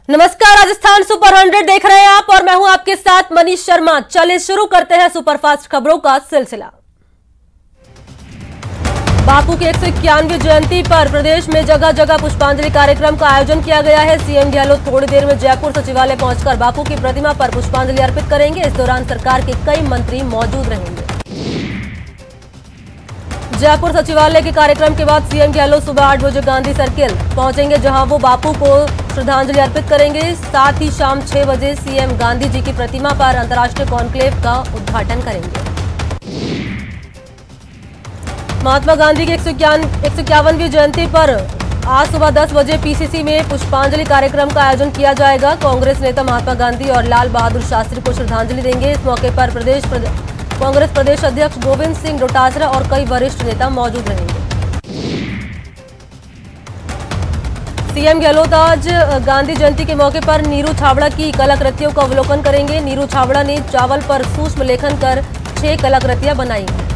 नमस्कार, राजस्थान सुपर 100 देख रहे हैं आप और मैं हूं आपके साथ मनीष शर्मा। चलिए शुरू करते हैं सुपरफास्ट खबरों का सिलसिला। बापू की 191वीं जयंती पर प्रदेश में जगह जगह पुष्पांजलि कार्यक्रम का आयोजन किया गया है। सीएम गहलोत थोड़ी देर में जयपुर सचिवालय पहुंचकर बापू की प्रतिमा पर पुष्पांजलि अर्पित करेंगे। इस दौरान सरकार के कई मंत्री मौजूद रहेंगे। जयपुर सचिवालय के कार्यक्रम के बाद सीएम गहलोत सुबह 8 बजे गांधी सर्किल पहुंचेंगे, जहां वो बापू को श्रद्धांजलि अर्पित करेंगे। साथ ही शाम 6 बजे सीएम गांधी जी की प्रतिमा पर अंतर्राष्ट्रीय कॉन्क्लेव का उद्घाटन करेंगे। महात्मा गांधी की 151वीं जयंती पर आज सुबह 10 बजे पीसीसी में पुष्पांजलि कार्यक्रम का आयोजन किया जाएगा। कांग्रेस नेता महात्मा गांधी और लाल बहादुर शास्त्री को श्रद्धांजलि देंगे। इस मौके पर कांग्रेस प्रदेश अध्यक्ष गोविंद सिंह डोटासरा और कई वरिष्ठ नेता मौजूद रहेंगे। सीएम गहलोत आज गांधी जयंती के मौके पर नीरू छाबड़ा की कलाकृतियों का अवलोकन करेंगे। नीरू छाबड़ा ने चावल पर सूक्ष्म लेखन कर 6 कलाकृतियां बनाई हैं।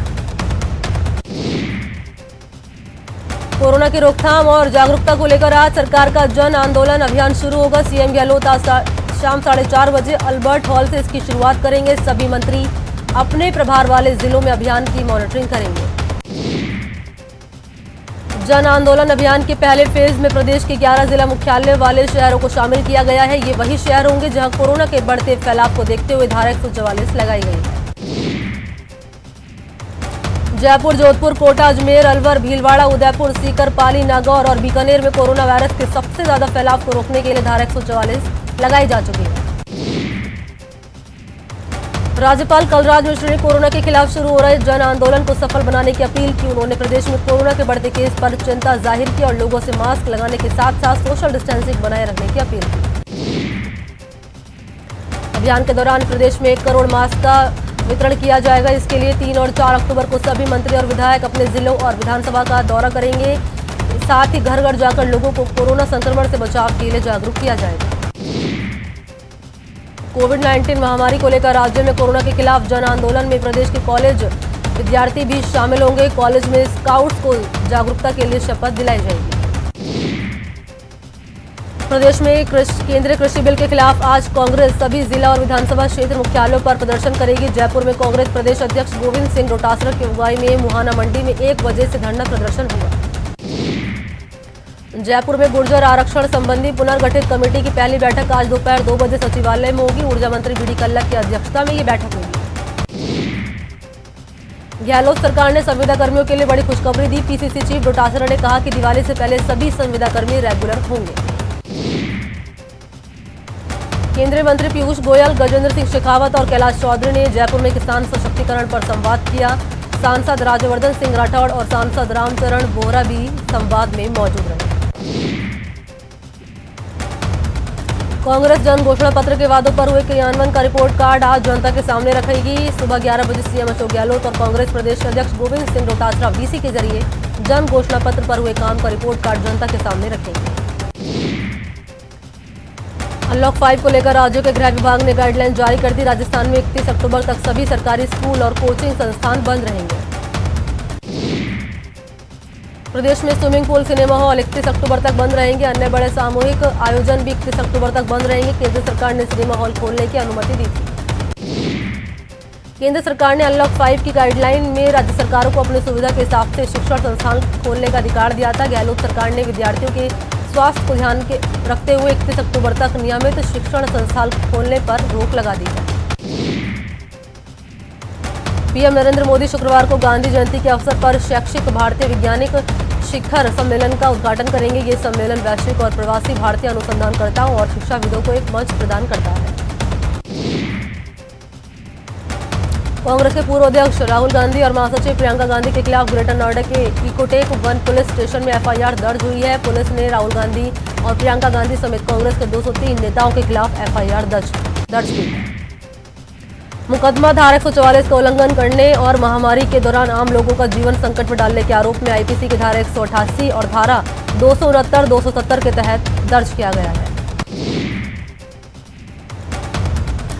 कोरोना की रोकथाम और जागरूकता को लेकर आज सरकार का जन आंदोलन अभियान शुरू होगा। सीएम गहलोत आज शाम 4:30 बजे अल्बर्ट हॉल से इसकी शुरुआत करेंगे। सभी मंत्री अपने प्रभार वाले जिलों में अभियान की मॉनिटरिंग करेंगे। जन आंदोलन अभियान के पहले फेज में प्रदेश के 11 जिला मुख्यालय वाले शहरों को शामिल किया गया है। ये वही शहर होंगे जहां कोरोना के बढ़ते फैलाव को देखते हुए धारा 144 लगाई गई है। जयपुर, जोधपुर, कोटा, अजमेर, अलवर, भीलवाड़ा, उदयपुर, सीकर, पाली, नागौर और बीकानेर में कोरोना वायरस के सबसे ज्यादा फैलाव को रोकने के लिए धारा 144 लगाई जा चुकी है। राज्यपाल कलराज मिश्र ने कोरोना के खिलाफ शुरू हो रहे जन आंदोलन को सफल बनाने की अपील की। उन्होंने प्रदेश में कोरोना के बढ़ते केस पर चिंता जाहिर की और लोगों से मास्क लगाने के साथ साथ सोशल डिस्टेंसिंग बनाए रखने की अपील की। अभियान के दौरान प्रदेश में 1 करोड़ मास्क का वितरण किया जाएगा। इसके लिए 3 और 4 अक्टूबर को सभी मंत्री और विधायक अपने जिलों और विधानसभा का दौरा करेंगे। साथ ही घर घर जाकर लोगों को कोरोना संक्रमण से बचाव के लिए जागरूक किया जाएगा। कोविड-19 महामारी को लेकर राज्य में कोरोना के खिलाफ जन आंदोलन में प्रदेश के कॉलेज विद्यार्थी भी शामिल होंगे। कॉलेज में स्काउट्स को जागरूकता के लिए शपथ दिलाई जाएगी। प्रदेश में केंद्रीय कृषि बिल के खिलाफ आज कांग्रेस सभी जिला और विधानसभा क्षेत्र मुख्यालयों पर प्रदर्शन करेगी। जयपुर में कांग्रेस प्रदेश अध्यक्ष गोविंद सिंह डोटासरा की अगुवाई में मुहाना मंडी में 1 बजे से धरना प्रदर्शन होगा। जयपुर में गुर्जर आरक्षण संबंधी पुनर्गठित कमेटी की पहली बैठक आज दोपहर 2 बजे सचिवालय में होगी। ऊर्जा मंत्री बीडी कल्ला की अध्यक्षता में ये बैठक होगी। गहलोत सरकार ने संविदा कर्मियों के लिए बड़ी खुशखबरी दी। पीसीसी चीफ डोटासरा ने कहा कि दिवाली से पहले सभी संविदा कर्मी रेगुलर होंगे। केंद्रीय मंत्री पीयूष गोयल, गजेंद्र सिंह शेखावत और कैलाश चौधरी ने जयपुर में किसान सशक्तिकरण पर संवाद किया। सांसद राज्यवर्धन सिंह राठौड़ और सांसद रामचरण बोहरा भी संवाद में मौजूद रहे। कांग्रेस जन घोषणा पत्र के वादों पर हुए क्रियान्वयन का रिपोर्ट कार्ड आज जनता के सामने रखेगी। सुबह 11 बजे सीएम अशोक गहलोत और कांग्रेस प्रदेश अध्यक्ष गोविंद सिंह डोटासरा वीसी के जरिए जन घोषणा पत्र पर हुए काम का रिपोर्ट कार्ड जनता के सामने रखेंगे। अनलॉक 5 को लेकर राज्यों के गृह विभाग ने गाइडलाइन जारी कर दी। राजस्थान में 31 अक्टूबर तक सभी सरकारी स्कूल और कोचिंग संस्थान बंद रहेंगे। प्रदेश में स्विमिंग पूल, सिनेमा हॉल 31 अक्टूबर तक बंद रहेंगे। अन्य बड़े सामूहिक आयोजन भी 31 अक्टूबर तक बंद रहेंगे। केंद्र सरकार ने सिनेमा हॉल खोलने की अनुमति दी थी। केंद्र सरकार ने अनलॉक 5 की गाइडलाइन में राज्य सरकारों को अपनी सुविधा के हिसाब से शिक्षण संस्थान खोलने का अधिकार दिया था। गहलोत सरकार ने विद्यार्थियों के स्वास्थ्य को ध्यान के रखते हुए 31 अक्टूबर तक नियमित शिक्षण संस्थान खोलने पर रोक लगा दी है। पीएम नरेंद्र मोदी शुक्रवार को गांधी जयंती के अवसर पर शैक्षिक भारतीय वैज्ञानिक शिखर सम्मेलन का उद्घाटन करेंगे। ये सम्मेलन वैश्विक और प्रवासी भारतीय अनुसंधानकर्ताओं और शिक्षाविदों को एक मंच प्रदान करता है। कांग्रेस के पूर्व अध्यक्ष राहुल गांधी और महासचिव प्रियंका गांधी के खिलाफ ग्रेटर नोएडा के इकोटेक 1 पुलिस स्टेशन में एफआईआर दर्ज हुई है। पुलिस ने राहुल गांधी और प्रियंका गांधी समेत कांग्रेस के 203 नेताओं के खिलाफ एफआईआर दर्ज की है। मुकदमा धारा 144 का उल्लंघन करने और महामारी के दौरान आम लोगों का जीवन संकट में डालने के आरोप में आईपीसी की धारा 188 और धारा 269, 270 के तहत दर्ज किया गया है।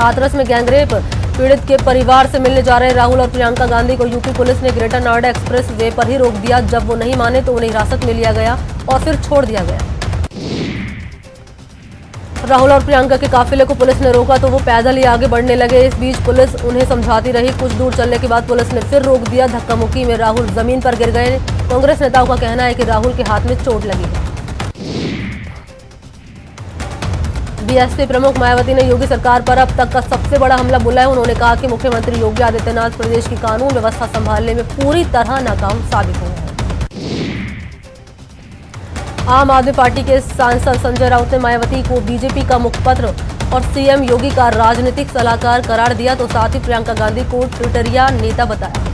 हाथरस में गैंगरेप पीड़ित के परिवार से मिलने जा रहे राहुल और प्रियंका गांधी को यूपी पुलिस ने ग्रेटर नोएडा एक्सप्रेस वे पर ही रोक दिया। जब वो नहीं माने तो उन्हें हिरासत में लिया गया और फिर छोड़ दिया गया। राहुल और प्रियंका के काफिले को पुलिस ने रोका तो वो पैदल ही आगे बढ़ने लगे। इस बीच पुलिस उन्हें समझाती रही। कुछ दूर चलने के बाद पुलिस ने फिर रोक दिया। धक्का मुक्की में राहुल जमीन पर गिर गए। कांग्रेस नेताओं का कहना है कि राहुल के हाथ में चोट लगी है। बीएसपी प्रमुख मायावती ने योगी सरकार पर अब तक का सबसे बड़ा हमला बोला है। उन्होंने कहा कि मुख्यमंत्री योगी आदित्यनाथ प्रदेश की कानून व्यवस्था संभालने में पूरी तरह नाकाम साबित हुए हैं। आम आदमी पार्टी के सांसद संजय राउत ने मायावती को बीजेपी का मुखपत्र और सीएम योगी का राजनीतिक सलाहकार करार दिया तो साथ ही प्रियंका गांधी को ट्विटरिया नेता बताया।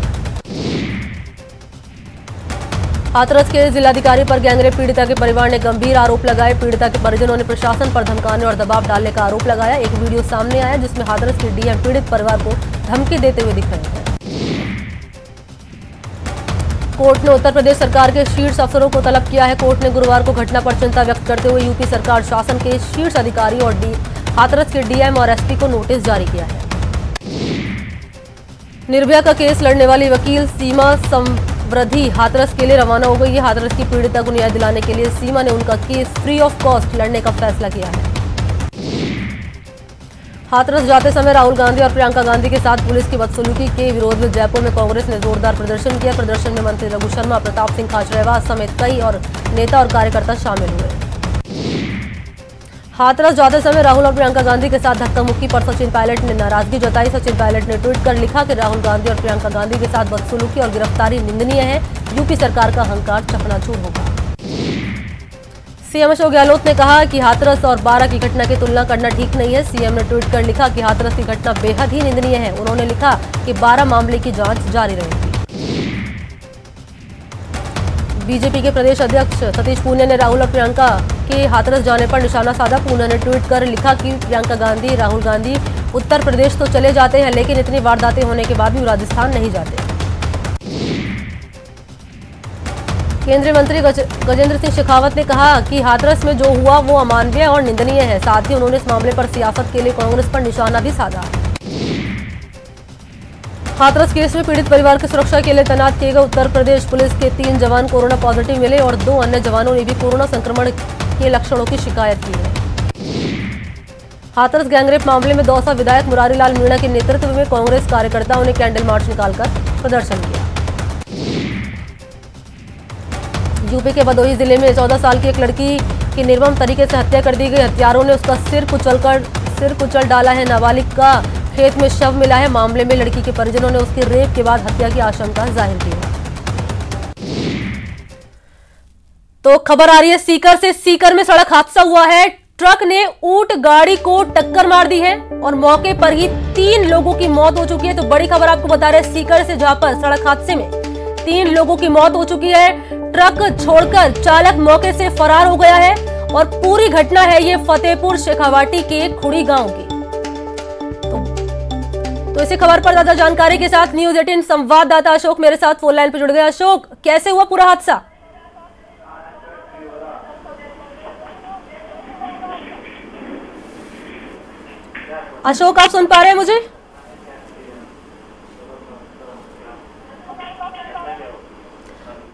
हाथरस के जिलाधिकारी पर गैंगरेप पीड़िता के परिवार ने गंभीर आरोप लगाए। पीड़िता के परिजनों ने प्रशासन पर धमकाने और दबाव डालने का आरोप लगाया। एक वीडियो सामने आया जिसमें हाथरस के डीएम पीड़ित परिवार को धमकी देते हुए दिख रहे हैं। कोर्ट ने उत्तर प्रदेश सरकार के शीर्ष अफसरों को तलब किया है। कोर्ट ने गुरुवार को घटना पर चिंता व्यक्त करते हुए यूपी सरकार शासन के शीर्ष अधिकारी और हाथरस के डीएम और एसपी को नोटिस जारी किया है। निर्भया का केस लड़ने वाली वकील सीमा समृद्धि हाथरस के लिए रवाना हो गई है। हाथरस की पीड़िता को न्याय दिलाने के लिए सीमा ने उनका केस फ्री ऑफ कॉस्ट लड़ने का फैसला किया है। हाथरस जाते समय राहुल गांधी और प्रियंका गांधी के साथ पुलिस की बदसलूकी के विरोध में जयपुर में कांग्रेस ने जोरदार प्रदर्शन किया। प्रदर्शन में मंत्री रघु शर्मा, प्रताप सिंह खाचरियावास समेत कई और नेता और कार्यकर्ता शामिल हुए। हाथरस जाते समय राहुल और प्रियंका गांधी के साथ धक्का मुक्की पर सचिन पायलट ने नाराजगी जताई। सचिन पायलट ने ट्वीट कर लिखा कि राहुल गांधी और प्रियंका गांधी के साथ बदसलूकी और गिरफ्तारी निंदनीय है। यूपी सरकार का अहंकार चकनाचूर होगा। सीएम अशोक गहलोत ने कहा कि हाथरस और बारा की घटना की तुलना करना ठीक नहीं है। सीएम ने ट्वीट कर लिखा कि हाथरस की घटना बेहद ही निंदनीय है। उन्होंने लिखा कि बारा मामले की जांच जारी रहेगी। बीजेपी के प्रदेश अध्यक्ष सतीश पूनिया ने राहुल और प्रियंका के हाथरस जाने पर निशाना साधा। पूनिया ने ट्वीट कर लिखा कि प्रियंका गांधी, राहुल गांधी उत्तर प्रदेश तो चले जाते हैं लेकिन इतनी वारदातें होने के बाद भी राजस्थान नहीं जाते। केंद्रीय मंत्री गजेंद्र सिंह शेखावत ने कहा कि हाथरस में जो हुआ वो अमानवीय और निंदनीय है। साथ ही उन्होंने इस मामले पर सियासत के लिए कांग्रेस पर निशाना भी साधा। हाथरस केस में पीड़ित परिवार की सुरक्षा के लिए तैनात किए गए उत्तर प्रदेश पुलिस के 3 जवान कोरोना पॉजिटिव मिले और 2 अन्य जवानों ने भी कोरोना संक्रमण के लक्षणों की शिकायत की है। हाथरस गैंगरेप मामले में दौसा विधायक मुरारी लाल मीणा के नेतृत्व में कांग्रेस कार्यकर्ताओं ने कैंडल मार्च निकालकर प्रदर्शन किया। यूपी के भदोही जिले में 14 साल की एक लड़की की निर्मम तरीके से हत्या कर दी गई। हत्यारों ने उसका सिर कुचल डाला है। नाबालिग का खेत में शव मिला है। मामले में लड़की के परिजनों ने उसकी रेप के बाद हत्या की आशंका जाहिर की है। तो खबर आ रही है सीकर से। सीकर में सड़क हादसा हुआ है। ट्रक ने ऊंट गाड़ी को टक्कर मार दी है और मौके पर ही 3 लोगों की मौत हो चुकी है। तो बड़ी खबर आपको बता रहे हैं सीकर से, जहां पर सड़क हादसे में 3 लोगों की मौत हो चुकी है। ट्रक छोड़कर चालक मौके से फरार हो गया है और पूरी घटना है ये फतेहपुर शेखावाटी के खुड़ी गांव की। तो इसी खबर पर ज्यादा जानकारी के साथ न्यूज 18 संवाददाता अशोक मेरे साथ फोन लाइन पर जुड़ गए। अशोक, कैसे हुआ पूरा हादसा? अशोक, आप सुन पा रहे हैं मुझे?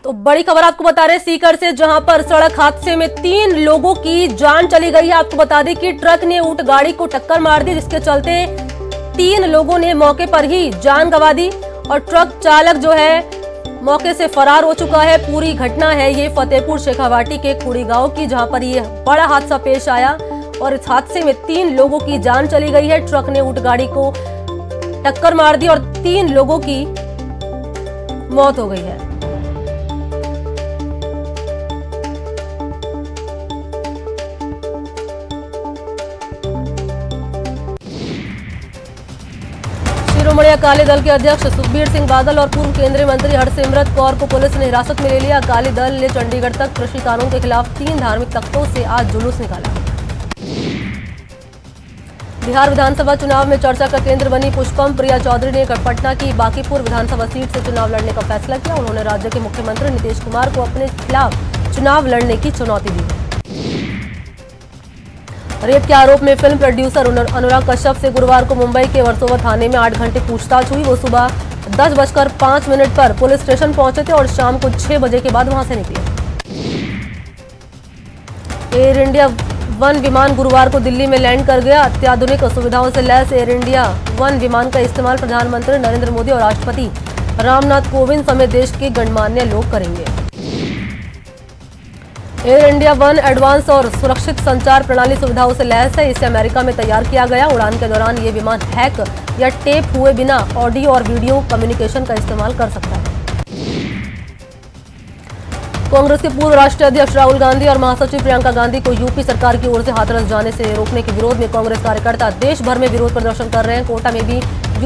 तो बड़ी खबर आपको बता रहे हैं सीकर से, जहां पर सड़क हादसे में 3 लोगों की जान चली गई है। आपको बता दें कि ट्रक ने ऊंट गाड़ी को टक्कर मार दी, जिसके चलते 3 लोगों ने मौके पर ही जान गंवा दी और ट्रक चालक जो है मौके से फरार हो चुका है। पूरी घटना है ये फतेहपुर शेखावाटी के खुड़ी गांव की, जहां पर ये बड़ा हादसा पेश आया और इस हादसे में 3 लोगों की जान चली गई है। ट्रक ने ऊंट गाड़ी को टक्कर मार दी और 3 लोगों की मौत हो गई है। शिरोमणि अकाली दल के अध्यक्ष सुखबीर सिंह बादल और पूर्व केंद्रीय मंत्री हरसिमरत कौर को पुलिस ने हिरासत में ले लिया। अकाली दल ने चंडीगढ़ तक कृषि कानून के खिलाफ 3 धार्मिक तख्तों से आज जुलूस निकाला। बिहार विधानसभा चुनाव में चर्चा का केंद्र बनी पुष्पम प्रिया चौधरी ने पटना की बांकीपुर विधानसभा सीट से चुनाव लड़ने का फैसला किया। उन्होंने राज्य के मुख्यमंत्री नीतीश कुमार को अपने खिलाफ चुनाव लड़ने की चुनौती दी है। रेप के आरोप में फिल्म प्रोड्यूसर अनुराग कश्यप से गुरुवार को मुंबई के वर्सोवा थाने में 8 घंटे पूछताछ हुई। वो सुबह 10:05 पर पुलिस स्टेशन पहुंचे थे और शाम को 6 बजे के बाद वहां से निकले। एयर इंडिया वन विमान गुरुवार को दिल्ली में लैंड कर गया। अत्याधुनिक सुविधाओं से लैस एयर इंडिया वन विमान का इस्तेमाल प्रधानमंत्री नरेंद्र मोदी और राष्ट्रपति रामनाथ कोविंद समेत देश के गणमान्य लोग करेंगे। एयर इंडिया वन एडवांस और सुरक्षित संचार प्रणाली सुविधाओं से लैस है। इसे अमेरिका में तैयार किया गया। उड़ान के दौरान ये विमान हैक या टेप हुए बिना ऑडियो और वीडियो कम्युनिकेशन का इस्तेमाल कर सकता है। कांग्रेस के पूर्व राष्ट्रीय अध्यक्ष राहुल गांधी और महासचिव प्रियंका गांधी को यूपी सरकार की ओर से हाथरस जाने से रोकने के विरोध में कांग्रेस कार्यकर्ता देश भर में विरोध प्रदर्शन कर रहे हैं। कोटा में भी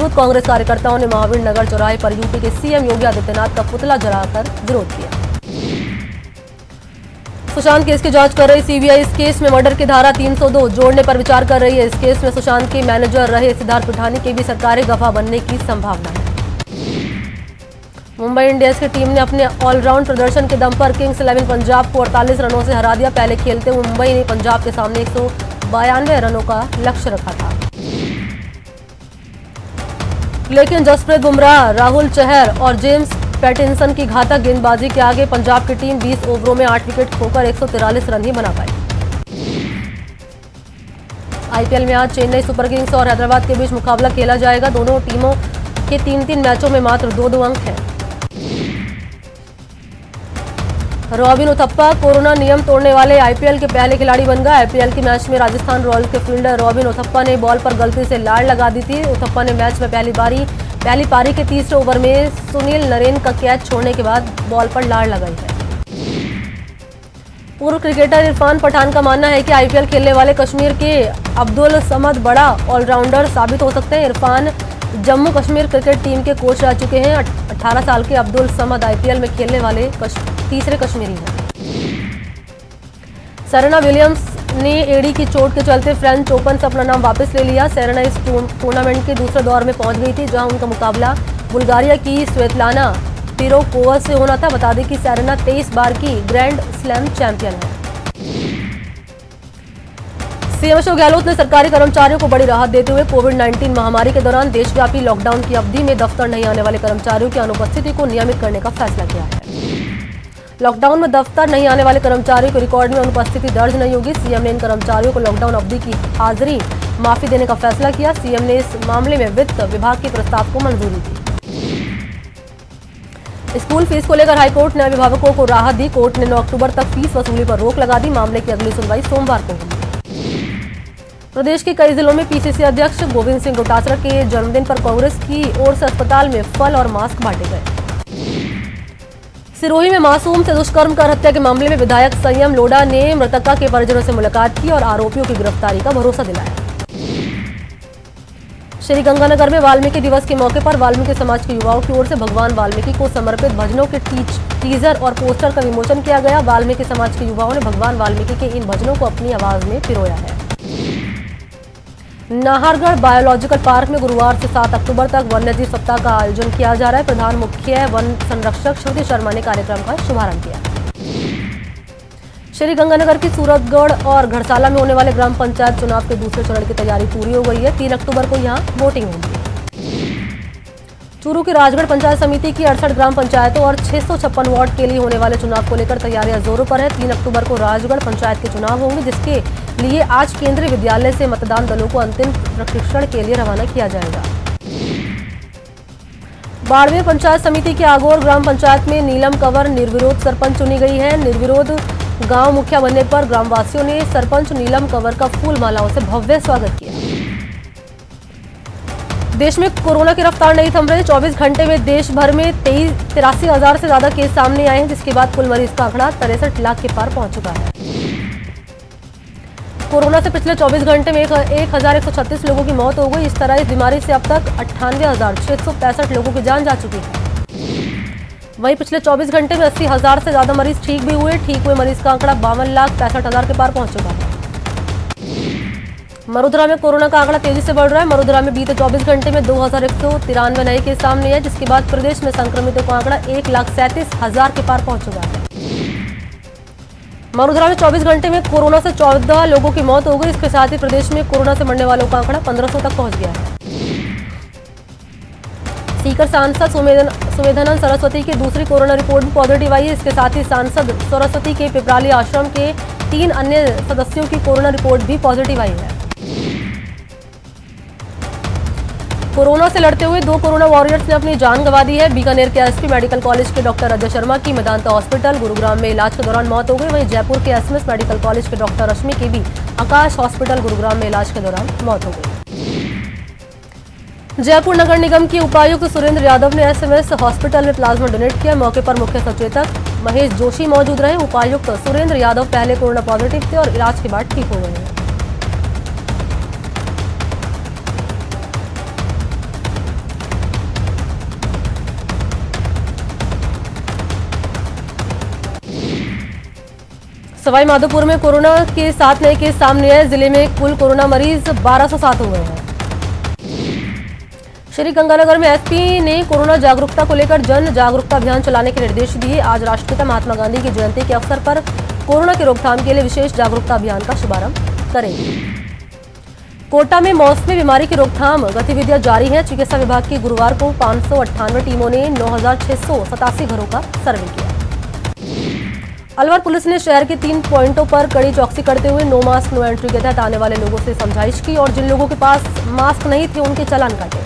यूथ कांग्रेस कार्यकर्ताओं ने महावीर नगर चौराहे पर यूपी के सीएम योगी आदित्यनाथ का पुतला जलाकर विरोध किया। सुशांत केस की जांच कर रही सीबीआई इस केस में मर्डर की धारा 302 जोड़ने पर विचार कर रही है। इस केस में सुशांत के मैनेजर रहे सिद्धार्थ पिठानी के भी सरकारी गवाह बनने की संभावना है। मुंबई इंडियंस की टीम ने अपने ऑलराउंड प्रदर्शन के दम पर किंग्स 11 पंजाब को 48 रनों से हरा दिया। पहले खेलते हुए मुंबई ने पंजाब के सामने 192 रनों का लक्ष्य रखा था, लेकिन जसप्रीत बुमराह, राहुल चहर और जेम्स पैटिंसन की घातक गेंदबाजी के आगे पंजाब की टीम 20 ओवरों में 8 विकेट खोकर 143 रन ही बना पाई। आईपीएल में आज चेन्नई सुपर किंग्स और हैदराबाद के बीच मुकाबला खेला जाएगा। दोनों टीमों के 3-3 मैचों में मात्र 2-2 अंक हैं। रॉबिन उथप्पा कोरोना नियम तोड़ने वाले आईपीएल के पहले खिलाड़ी बन गए। आईपीएल के मैच में राजस्थान रॉयल्स के फील्डर रॉबिन उथप्पा ने बॉल पर गलती से लाड़ लगा दी थी। उथप्पा ने मैच में पहली पारी के तीसरे ओवर में सुनील नरेन का कैच छोड़ने के बाद बॉल पर लाड़ लगाई है। पूर्व क्रिकेटर इरफान पठान का मानना है कि आईपीएल खेलने वाले कश्मीर के अब्दुल समद बड़ा ऑलराउंडर साबित हो सकते हैं। इरफान जम्मू कश्मीर क्रिकेट टीम के कोच रह चुके हैं। 18 साल के अब्दुल समद आईपीएल में खेलने वाले तीसरे कश्मीरी हैं। सेरेना विलियम्स ने एडी की चोट के चलते फ्रेंच ओपन से अपना नाम वापस ले लिया। सेरेना इस टूर्नामेंट के दूसरे दौर में पहुंच गई थी, जहां उनका मुकाबला बुल्गारिया की स्वेतलाना पिरोकोवा से होना था। बता दें कि सेरेना 23 बार की ग्रैंड स्लैम चैंपियन है। सीएम अशोक गहलोत ने सरकारी कर्मचारियों को बड़ी राहत देते हुए कोविड-19 महामारी के दौरान देशव्यापी लॉकडाउन की अवधि में दफ्तर नहीं आने वाले कर्मचारियों की अनुपस्थिति को नियमित करने का फैसला किया है। लॉकडाउन में दफ्तर नहीं आने वाले कर्मचारियों के रिकॉर्ड में अनुपस्थिति दर्ज नहीं होगी। सीएम ने इन कर्मचारियों को लॉकडाउन अवधि की हाजिरी माफी देने का फैसला किया। सीएम ने इस मामले में वित्त विभाग के प्रस्ताव को मंजूरी दी। स्कूल फीस को लेकर हाईकोर्ट ने अभिभावकों को राहत दी। कोर्ट ने 9 अक्टूबर तक फीस वसूली पर रोक लगा दी। मामले की अगली सुनवाई सोमवार को होगी। प्रदेश के कई जिलों में पीसीसी अध्यक्ष गोविंद सिंह डोटासरा के जन्मदिन पर कांग्रेस की ओर से अस्पताल में फल और मास्क बांटे गए। सिरोही में मासूम से दुष्कर्म कर हत्या के मामले में विधायक संयम लोढ़ा ने मृतका के परिजनों से मुलाकात की और आरोपियों की गिरफ्तारी का भरोसा दिलाया। श्रीगंगानगर में वाल्मीकि दिवस के मौके पर वाल्मीकि समाज के युवाओं की ओर से भगवान वाल्मीकि को समर्पित भजनों के टीजर और पोस्टर का विमोचन किया गया। वाल्मीकि समाज के युवाओं ने भगवान वाल्मीकि के इन भजनों को अपनी आवाज में पिरोया है। नाहरगढ़ बायोलॉजिकल पार्क में गुरुवार से 7 अक्टूबर तक वन्यजीव सप्ताह का आयोजन किया जा रहा है। प्रधान मुख्य वन संरक्षक श्रुति शर्मा ने कार्यक्रम का शुभारंभ किया। श्रीगंगानगर की सूरतगढ़ और घड़साला में होने वाले ग्राम पंचायत चुनाव के दूसरे चरण की तैयारी पूरी हो गई है। 3 अक्टूबर को यहां वोटिंग होगी। चूरू की राजगढ़ पंचायत समिति की 68 ग्राम पंचायतों और 656 वार्ड के लिए होने वाले चुनाव को लेकर तैयारियां जोरों पर है। 3 अक्टूबर को राजगढ़ पंचायत के चुनाव होंगे, जिसके लिए आज केंद्रीय विद्यालय से मतदान दलों को अंतिम प्रशिक्षण के लिए रवाना किया जाएगा। बाड़मेर पंचायत समिति के आगोर ग्राम पंचायत में नीलम कंवर निर्विरोध सरपंच चुनी गई है। निर्विरोध गांव मुखिया बनने पर ग्रामवासियों ने सरपंच नीलम कंवर का फूल मालाओं से भव्य स्वागत किया। देश में कोरोना की रफ्तार नहीं थम रही। 24 घंटे में देश भर में 83,000 से ज्यादा केस सामने आए हैं, जिसके बाद कुल मरीज का आंकड़ा 63 लाख के पार पहुंच चुका है। कोरोना से पिछले 24 घंटे में 1,136 लोगों की मौत हो गई। इस तरह इस बीमारी से अब तक 98,665 लोगों की जान जा चुकी है। वहीं पिछले 24 घंटे में 80,000 से ज्यादा मरीज ठीक भी हुए। ठीक हुए मरीज का आंकड़ा 52,65,000 के पार पहुंच चुका है। मरुधरा में कोरोना का आंकड़ा तेजी से बढ़ रहा है। मरुधरा में बीते 24 घंटे में 2,193 नए केस सामने आए, जिसके बाद प्रदेश में संक्रमितों का आंकड़ा 1,37,000 के पार पहुंच चुका है। मरुधरा में 24 घंटे में कोरोना से 14 लोगों की मौत हो गई। इसके साथ ही प्रदेश में कोरोना से मरने वालों का आंकड़ा 1500 तक पहुंच गया है। सीकर सांसद सुमेधानंद सरस्वती की दूसरी कोरोना रिपोर्ट भी पॉजिटिव आई है। इसके साथ ही सांसद सरस्वती के पिपराली आश्रम के 3 अन्य सदस्यों की कोरोना रिपोर्ट भी पॉजिटिव आई है। कोरोना से लड़ते हुए 2 कोरोना वॉरियर्स ने अपनी जान गंवा दी है। बीकानेर के एसपी मेडिकल कॉलेज के डॉक्टर अजय शर्मा की मेदांता हॉस्पिटल गुरुग्राम में इलाज के दौरान मौत हो गई। वहीं जयपुर के एसएमएस मेडिकल कॉलेज के डॉक्टर रश्मि की भी आकाश हॉस्पिटल गुरुग्राम में इलाज के दौरान मौत हो गई। जयपुर नगर निगम के उपायुक्त सुरेंद्र यादव ने एसएमएस हॉस्पिटल में प्लाज्मा डोनेट किया। मौके पर मुख्य सचेतक महेश जोशी मौजूद रहे। उपायुक्त सुरेंद्र यादव पहले कोरोना पॉजिटिव थे और इलाज के बाद ठीक हो गए हैं। सवाई माधोपुर में कोरोना के 7 नए केस सामने आए। जिले में कुल कोरोना मरीज 1207 हुए हैं। श्रीगंगानगर में एसपी ने कोरोना जागरूकता को लेकर जन जागरूकता अभियान चलाने के निर्देश दिए। आज राष्ट्रपिता महात्मा गांधी की जयंती के अवसर पर कोरोना की रोकथाम के लिए विशेष जागरूकता अभियान का शुभारंभ करेंगे। कोटा में मौसमी बीमारी की रोकथाम गतिविधियां जारी है। चिकित्सा विभाग की गुरुवार को 598 टीमों ने 9687 घरों का सर्वे किया। अलवर पुलिस ने शहर के 3 पॉइंटों पर कड़ी चौकसी करते हुए नो मास्क नो एंट्री के तहत आने वाले लोगों से समझाइश की और जिन लोगों के पास मास्क नहीं थे उनके चालान काटे।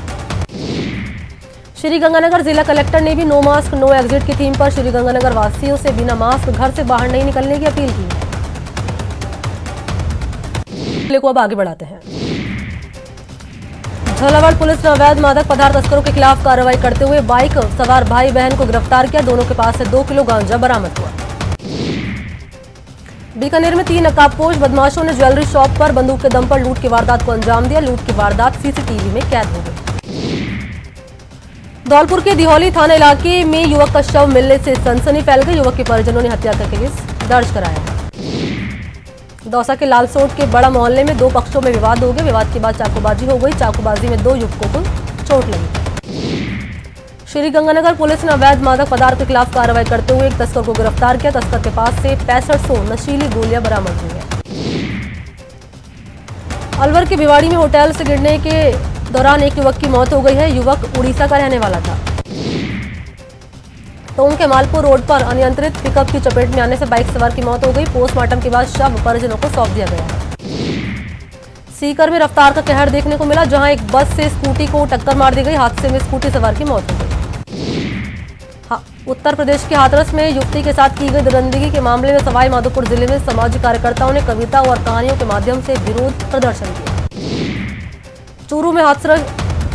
श्रीगंगानगर जिला कलेक्टर ने भी नो मास्क नो एग्जिट की थीम पर श्रीगंगानगर वासियों से बिना मास्क घर से बाहर नहीं निकलने की अपील की है। को अब आगे बढ़ाते हैं। झालावाड़ पुलिस ने अवैध मादक पदार्थ तस्करों के खिलाफ कार्रवाई करते हुए बाइक सवार भाई बहन को गिरफ्तार किया। दोनों के पास से 2 किलो गांजा बरामद हुआ। बीकानेर में 3 नकाबपोश बदमाशों ने ज्वेलरी शॉप पर बंदूक के दम पर लूट की वारदात को अंजाम दिया। लूट की वारदात सीसीटीवी में कैद हो गई। धौलपुर के दिहौली थाना इलाके में युवक का शव मिलने से सनसनी फैल गई। युवक के परिजनों ने हत्या का केस दर्ज कराया है। दौसा के लालसोट के बड़ा मोहल्ले में 2 पक्षों में विवाद हो गया। विवाद के बाद चाकूबाजी हो गई। चाकूबाजी में 2 युवकों को चोट लगी। श्रीगंगानगर पुलिस ने अवैध मादक पदार्थ के खिलाफ कार्रवाई करते हुए एक तस्कर को गिरफ्तार किया। तस्कर के पास से 6500 नशीली गोलियां बरामद हुई है। अलवर के भिवाड़ी में होटल से गिरने के दौरान एक युवक की मौत हो गई है। युवक उड़ीसा का रहने वाला था। टोंक के मालपुर रोड पर अनियंत्रित पिकअप की चपेट में आने से बाइक सवार की मौत हो गई। पोस्टमार्टम के बाद शव परिजनों को सौंप दिया गया है। सीकर में रफ्तार का कहर देखने को मिला, जहां एक बस से स्कूटी को टक्कर मार दी गई। हादसे में स्कूटी सवार की मौत हो गई। उत्तर प्रदेश के हाथरस में युवती के साथ की गई दरिंदगी के मामले में सवाई माधोपुर जिले में सामाजिक कार्यकर्ताओं ने कविता और कहानियों के माध्यम से विरोध प्रदर्शन किया। चूरू में हाथरस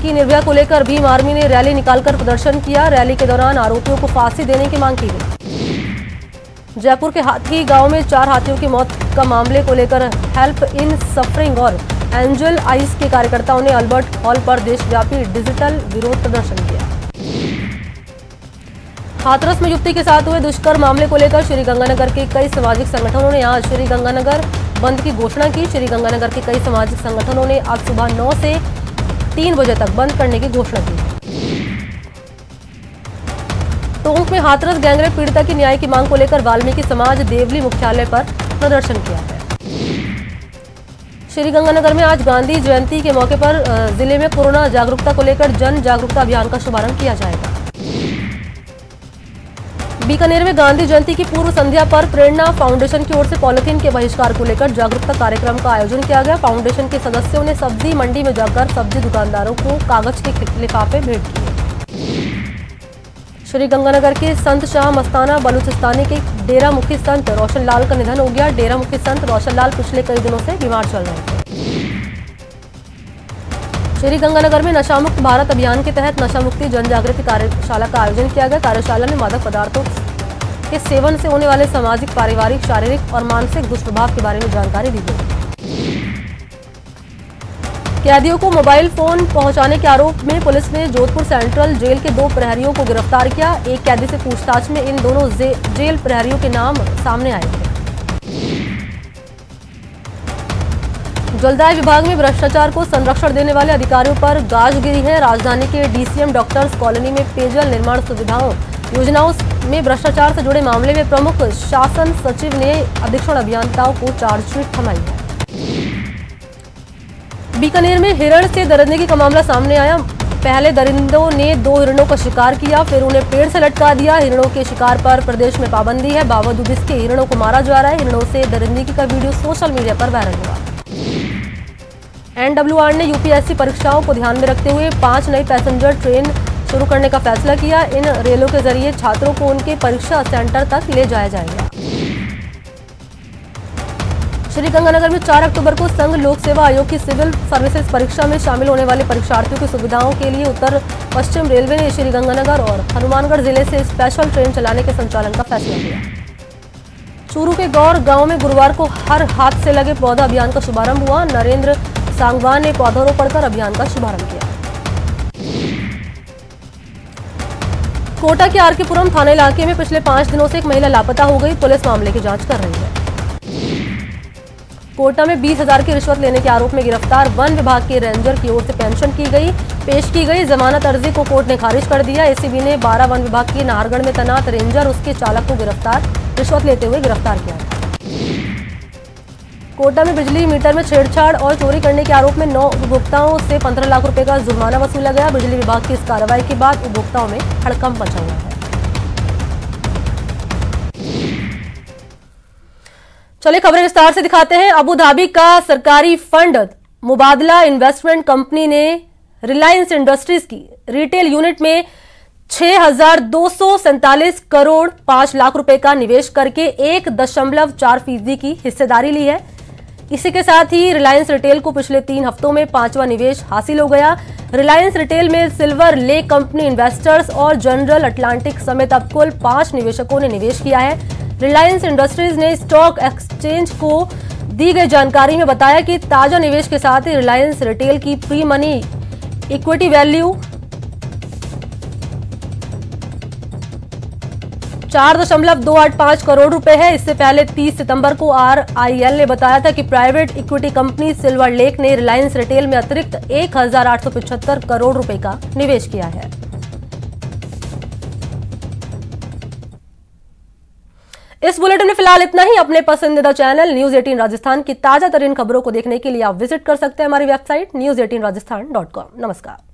की निर्भया को लेकर भीम आर्मी ने रैली निकालकर प्रदर्शन किया। रैली के दौरान आरोपियों को फांसी देने की मांग की गई। जयपुर के हाथी गांव में 4 हाथियों की मौत का मामले को लेकर हेल्प इन सफरिंग और एंजल आइस के कार्यकर्ताओं ने अल्बर्ट हॉल पर देशव्यापी डिजिटल विरोध प्रदर्शन किया। हाथरस में युवती के साथ हुए दुष्कर्म मामले को लेकर श्रीगंगानगर के कई सामाजिक संगठनों ने आज श्रीगंगानगर बंद की घोषणा की। श्रीगंगानगर के कई सामाजिक संगठनों ने आज सुबह 9 से 3 बजे तक बंद करने की घोषणा की। टोंक में हाथरस गैंगरेप पीड़िता की न्याय की मांग को लेकर वाल्मीकि समाज देवली मुख्यालय पर प्रदर्शन किया है। श्रीगंगानगर में आज गांधी जयंती के मौके पर जिले में कोरोना जागरूकता को लेकर जन जागरूकता अभियान का शुभारंभ किया जाएगा। बीकानेर में गांधी जयंती की पूर्व संध्या पर प्रेरणा फाउंडेशन की ओर से पॉलिथीन के बहिष्कार को लेकर जागरूकता कार्यक्रम का आयोजन किया गया। फाउंडेशन के सदस्यों ने सब्जी मंडी में जाकर सब्जी दुकानदारों को कागज के लिफाफे भेंट किए। श्रीगंगानगर के संत शाह मस्ताना बलूचिस्तानी के डेरा मुखी संत रोशन लाल का निधन हो गया। डेरा मुखी संत रोशन लाल पिछले कई दिनों से बीमार चल रहे थे। श्रीगंगानगर में नशा मुक्त भारत अभियान के तहत नशा मुक्ति जन जागृति कार्यशाला का आयोजन किया गया। कार्यशाला में मादक पदार्थों के सेवन से होने वाले सामाजिक, पारिवारिक, शारीरिक और मानसिक दुष्प्रभाव के बारे में जानकारी दी गई। कैदियों को मोबाइल फोन पहुंचाने के आरोप में पुलिस ने जोधपुर सेंट्रल जेल के 2 प्रहरियों को गिरफ्तार किया। एक कैदी से पूछताछ में इन दोनों जेल प्रहरियों के नाम सामने आए थे। जलदाय विभाग में भ्रष्टाचार को संरक्षण देने वाले अधिकारियों पर गाज गिरी है। राजधानी के डीसीएम डॉक्टर्स कॉलोनी में पेयजल निर्माण सुविधाओं योजनाओं में भ्रष्टाचार से जुड़े मामले में प्रमुख शासन सचिव ने अधीक्षण अभियंताओं को चार्जशीट थमाई है। बीकानेर में हिरण से दरिंदगी का मामला सामने आया। पहले दरिंदों ने 2 हिरणों का शिकार किया, फिर उन्हें पेड़ से लटका दिया। हिरणों के शिकार पर प्रदेश में पाबंदी है, बावजूद इसके हिरणों को मारा जा रहा है। हिरणों से दरिंदगी का वीडियो सोशल मीडिया पर वायरल हुआ। NWR ने यूपीएससी परीक्षाओं को ध्यान में रखते हुए 5 नई पैसेंजर ट्रेन शुरू करने का फैसला किया। इन रेलों के जरिए छात्रों को उनके परीक्षा सेंटर तक ले जाया जाएगा। श्रीगंगानगर में 4 अक्टूबर को संघ लोक सेवा आयोग की सिविल सर्विसेज परीक्षा में शामिल होने वाले परीक्षार्थियों की सुविधाओं के लिए उत्तर पश्चिम रेलवे ने श्रीगंगानगर और हनुमानगढ़ जिले से स्पेशल ट्रेन चलाने के संचालन का फैसला किया। चूरू के गौर गांव में गुरुवार को हर हाथ से लगे पौधा अभियान का शुभारंभ हुआ। नरेंद्र सांगवान ने पौधारोपण कर अभियान का शुभारंभ किया। कोटा के आरकेपुरम थाना इलाके में पिछले 5 दिनों से एक महिला लापता हो गई। पुलिस मामले की जांच कर रही है। कोटा में 20,000 की रिश्वत लेने के आरोप में गिरफ्तार वन विभाग के रेंजर की ओर से पेंशन पेश की गई जमानत अर्जी को कोर्ट ने खारिज कर दिया। एसीबी ने 12 वन विभाग के नाहरगढ़ में तैनात रेंजर उसके चालक को रिश्वत लेते हुए गिरफ्तार किया। कोटा में बिजली मीटर में छेड़छाड़ और चोरी करने के आरोप में 9 उपभोक्ताओं से 15 लाख रुपए का जुर्माना वसूला गया। बिजली विभाग की इस कार्रवाई के बाद उपभोक्ताओं में हड़कंप मचा हुआ है। चलिए खबरें विस्तार से दिखाते हैं। अबू धाबी का सरकारी फंड मुबादला इन्वेस्टमेंट कंपनी ने रिलायंस इंडस्ट्रीज की रिटेल यूनिट में 6,247 करोड़ 5 लाख रुपए का निवेश करके 1.4% की हिस्सेदारी ली है। इसी के साथ ही रिलायंस रिटेल को पिछले 3 हफ्तों में 5वां निवेश हासिल हो गया। रिलायंस रिटेल में सिल्वर लेक कंपनी इन्वेस्टर्स और जनरल अटलांटिक समेत अब कुल 5 निवेशकों ने निवेश किया है। रिलायंस इंडस्ट्रीज ने स्टॉक एक्सचेंज को दी गई जानकारी में बताया कि ताजा निवेश के साथ ही रिलायंस रिटेल की pre money equity value 4.285 crore रुपए है। इससे पहले 30 सितंबर को RIL ने बताया था कि private equity company silver lake ने रिलायंस रिटेल में अतिरिक्त 1,875 करोड़ रुपए का निवेश किया है। इस बुलेटिन में फिलहाल इतना ही। अपने पसंदीदा चैनल न्यूज 18 राजस्थान की ताजा तरीन खबरों को देखने के लिए आप विजिट कर सकते हैं हमारी वेबसाइट news18rajasthan.com। नमस्कार।